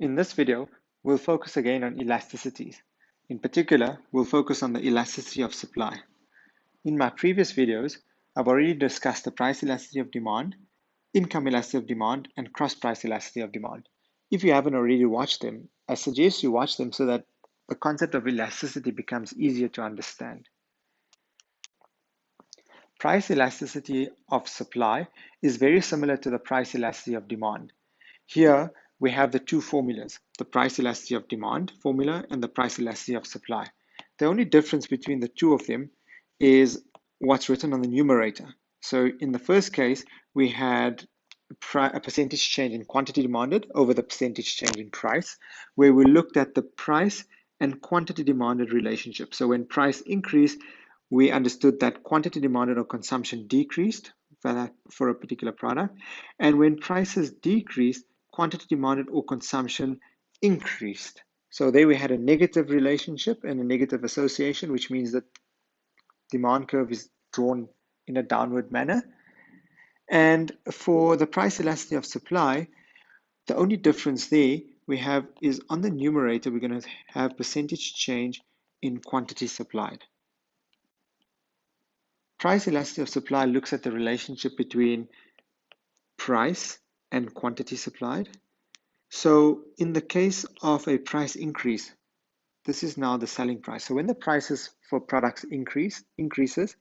In this video, we'll focus again on elasticities. In particular, we'll focus on the elasticity of supply. In my previous videos, I've already discussed the price elasticity of demand, income elasticity of demand, and cross-price elasticity of demand. If you haven't already watched them, I suggest you watch them so that the concept of elasticity becomes easier to understand. Price elasticity of supply is very similar to the price elasticity of demand. Here we have the two formulas, the price elasticity of demand formula and the price elasticity of supply. The only difference between the two of them is what's written on the numerator. So in the first case, we had a percentage change in quantity demanded over the percentage change in price, where we looked at the price and quantity demanded relationship. So when price increased, we understood that quantity demanded or consumption decreased for a particular product. And when prices decreased, quantity demanded or consumption increased. So there we had a negative relationship and a negative association, which means that demand curve is drawn in a downward manner. And for the price elasticity of supply, the only difference there we have is on the numerator, we're going to have percentage change in quantity supplied. Price elasticity of supply looks at the relationship between price and quantity supplied. So in the case of a price increase, this is now the selling price. So when the prices for products increases,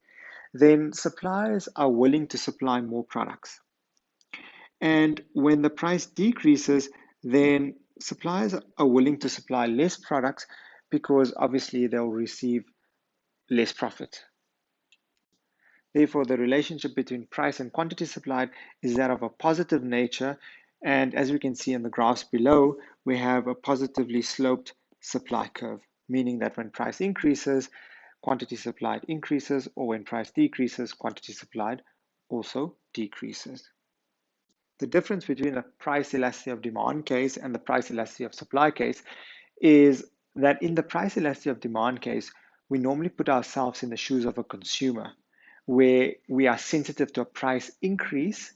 then suppliers are willing to supply more products. And when the price decreases, then suppliers are willing to supply less products because obviously they'll receive less profit. Therefore, the relationship between price and quantity supplied is that of a positive nature. And as we can see in the graphs below, we have a positively sloped supply curve, meaning that when price increases, quantity supplied increases, or when price decreases, quantity supplied also decreases. The difference between the price elasticity of demand case and the price elasticity of supply case is that in the price elasticity of demand case, we normally put ourselves in the shoes of a consumer, where we are sensitive to a price increase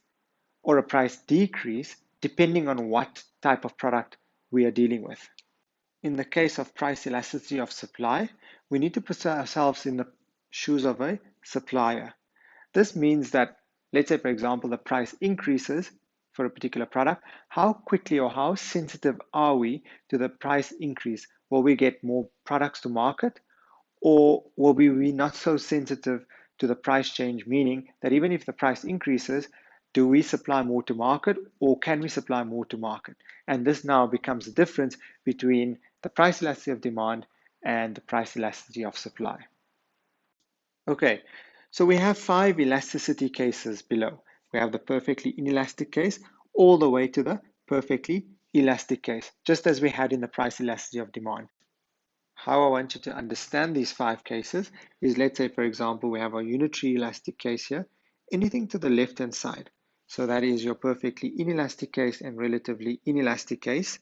or a price decrease, depending on what type of product we are dealing with. In the case of price elasticity of supply, we need to put ourselves in the shoes of a supplier. This means that, let's say, for example, the price increases for a particular product. How quickly or how sensitive are we to the price increase? Will we get more products to market, or will we be not so sensitive to the price change, meaning that even if the price increases, do we supply more to market or can we supply more to market? And this now becomes the difference between the price elasticity of demand and the price elasticity of supply. Okay, so we have 5 elasticity cases below. We have the perfectly inelastic case all the way to the perfectly elastic case, just as we had in the price elasticity of demand. How I want you to understand these 5 cases is, let's say, for example, we have our unitary elastic case here, anything to the left-hand side. So that is your perfectly inelastic case and relatively inelastic case,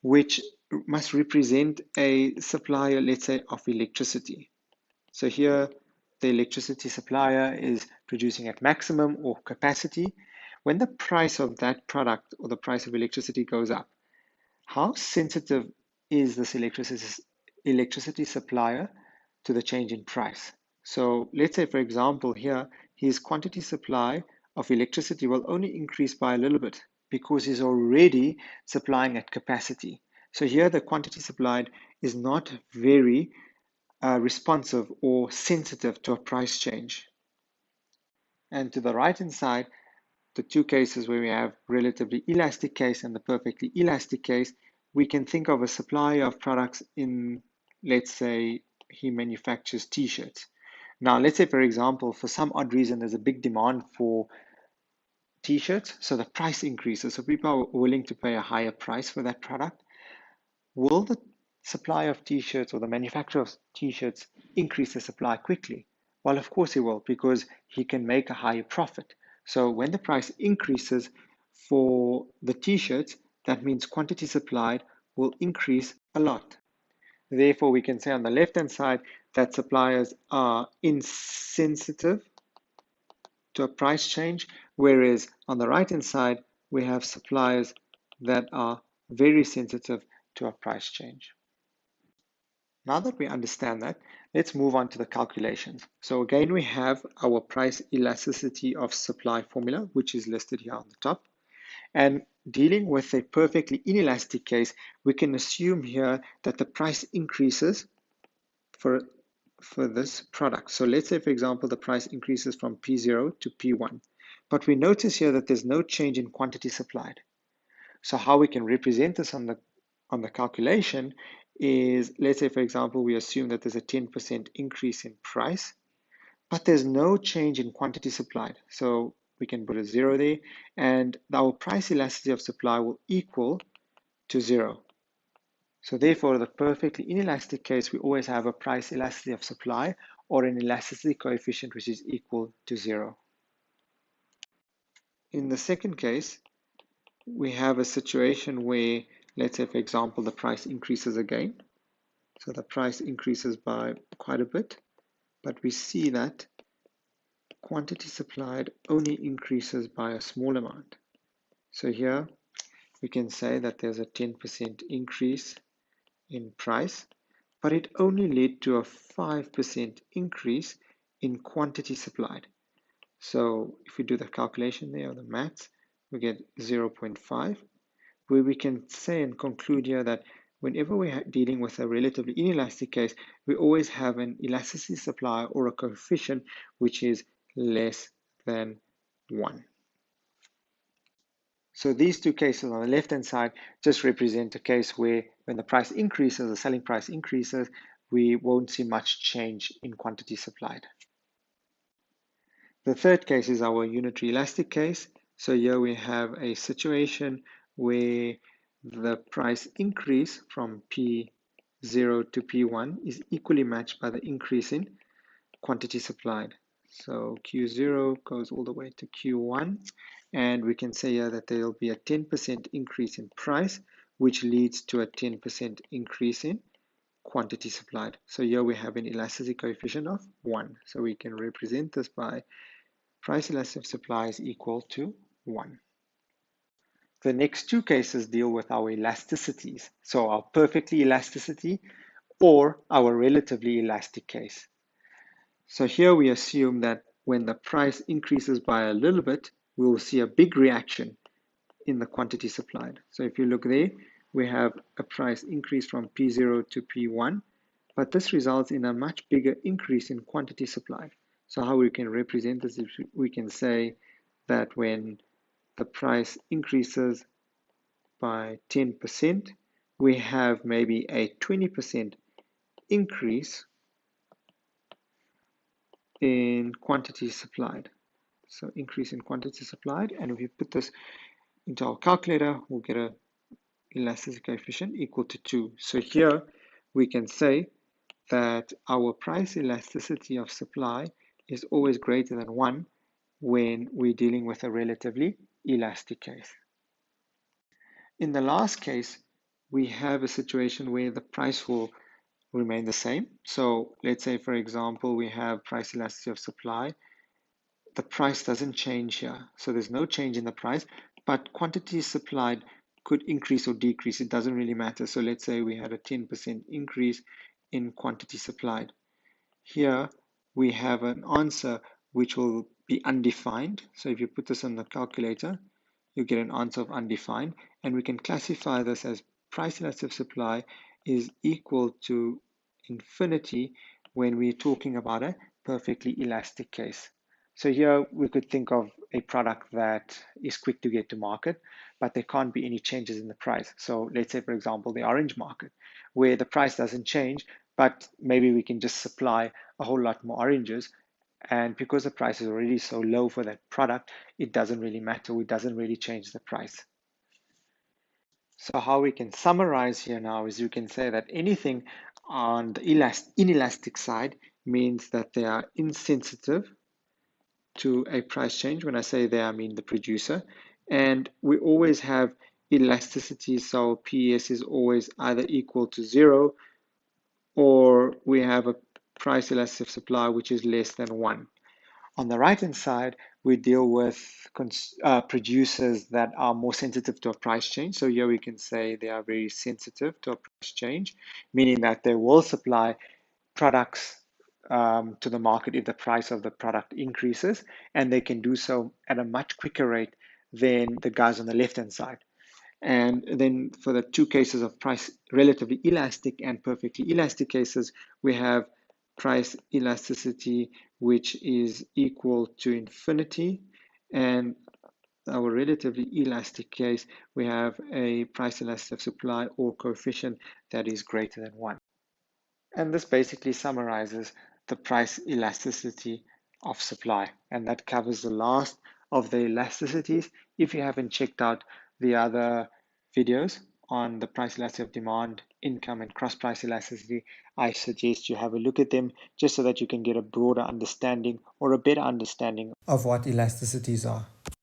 which must represent a supplier, let's say, of electricity. So here, the electricity supplier is producing at maximum or capacity. When the price of that product or the price of electricity goes up, how sensitive is this electricity supplier to the change in price? So let's say, for example, here, his quantity supply of electricity will only increase by a little bit because he's already supplying at capacity. So here, the quantity supplied is not very responsive or sensitive to a price change. And to the right hand side, the two cases where we have relatively elastic case and the perfectly elastic case, we can think of a supplier of products in, let's say, he manufactures t-shirts. Now, let's say, for example, for some odd reason, there's a big demand for t-shirts, so the price increases. So people are willing to pay a higher price for that product. Will the supply of t-shirts or the manufacturer of t-shirts increase the supply quickly? Well, of course he will, because he can make a higher profit. So when the price increases for the t-shirts, that means quantity supplied will increase a lot. Therefore, we can say on the left-hand side that suppliers are insensitive to a price change, whereas on the right-hand side, we have suppliers that are very sensitive to a price change. Now that we understand that, let's move on to the calculations. So again, we have our price elasticity of supply formula, which is listed here on the top. And dealing with a perfectly inelastic case, we can assume here that the price increases for this product. So let's say, for example, the price increases from P0 to P1. But we notice here that there's no change in quantity supplied. So how we can represent this on the calculation is, let's say, for example, we assume that there's a 10% increase in price, but there's no change in quantity supplied. So we can put a 0 there, and our price elasticity of supply will equal to 0. So therefore, the perfectly inelastic case, we always have a price elasticity of supply or an elasticity coefficient which is equal to 0. In the second case, we have a situation where, let's say, for example, the price increases again. So the price increases by quite a bit, but we see that quantity supplied only increases by a small amount. So here we can say that there's a 10% increase in price, but it only led to a 5% increase in quantity supplied. So if we do the calculation there, or the maths, we get 0.5, where we can say and conclude here that whenever we're dealing with a relatively inelastic case, we always have an elasticity supply or a coefficient which is less than 1. So these two cases on the left-hand side just represent a case where when the price increases, the selling price increases, we won't see much change in quantity supplied. The third case is our unitary elastic case. So here we have a situation where the price increase from P0 to P1 is equally matched by the increase in quantity supplied. So Q0 goes all the way to Q1, and we can say here that there will be a 10% increase in price, which leads to a 10% increase in quantity supplied. So here we have an elasticity coefficient of 1. So we can represent this by price elasticity of supply is equal to 1. The next two cases deal with our elasticities. So our perfectly elasticity or our relatively elastic case. So here we assume that when the price increases by a little bit, we will see a big reaction in the quantity supplied. So if you look there, we have a price increase from P0 to P1, but this results in a much bigger increase in quantity supplied. So how we can represent this is we can say that when the price increases by 10%, we have maybe a 20% increase in quantity supplied. So increase in quantity supplied, and if we put this into our calculator, we'll get an elasticity coefficient equal to 2. So here we can say that our price elasticity of supply is always greater than 1 when we're dealing with a relatively elastic case. In the last case, we have a situation where the price will remain the same. So let's say, for example, we have price elasticity of supply. The price doesn't change here. So there's no change in the price, but quantity supplied could increase or decrease. It doesn't really matter. So let's say we had a 10% increase in quantity supplied. Here we have an answer which will be undefined. So if you put this on the calculator, you get an answer of undefined, and we can classify this as price elasticity of supply is equal to infinity when we're talking about a perfectly elastic case. So here we could think of a product that is quick to get to market, but there can't be any changes in the price. So let's say, for example, the orange market, where the price doesn't change, but maybe we can just supply a whole lot more oranges. And because the price is already so low for that product, it doesn't really matter. It doesn't really change the price. So how we can summarize here now is you can say that anything on the inelastic side means that they are insensitive to a price change. When I say they, I mean the producer. And we always have elasticity, so PS is always either equal to 0 or we have a price elasticity of supply which is less than 1. On the right-hand side, we deal with producers that are more sensitive to a price change. So here we can say they are very sensitive to a price change, meaning that they will supply products to the market if the price of the product increases, and they can do so at a much quicker rate than the guys on the left-hand side. And then for the two cases of price relatively elastic and perfectly elastic cases, we have price elasticity, which is equal to infinity. And our relatively elastic case, we have a price elasticity of supply or coefficient that is greater than 1. And this basically summarizes the price elasticity of supply. And that covers the last of the elasticities. If you haven't checked out the other videos on the price elasticity of demand, income, and cross price elasticity, I suggest you have a look at them just so that you can get a broader understanding or a better understanding of what elasticities are.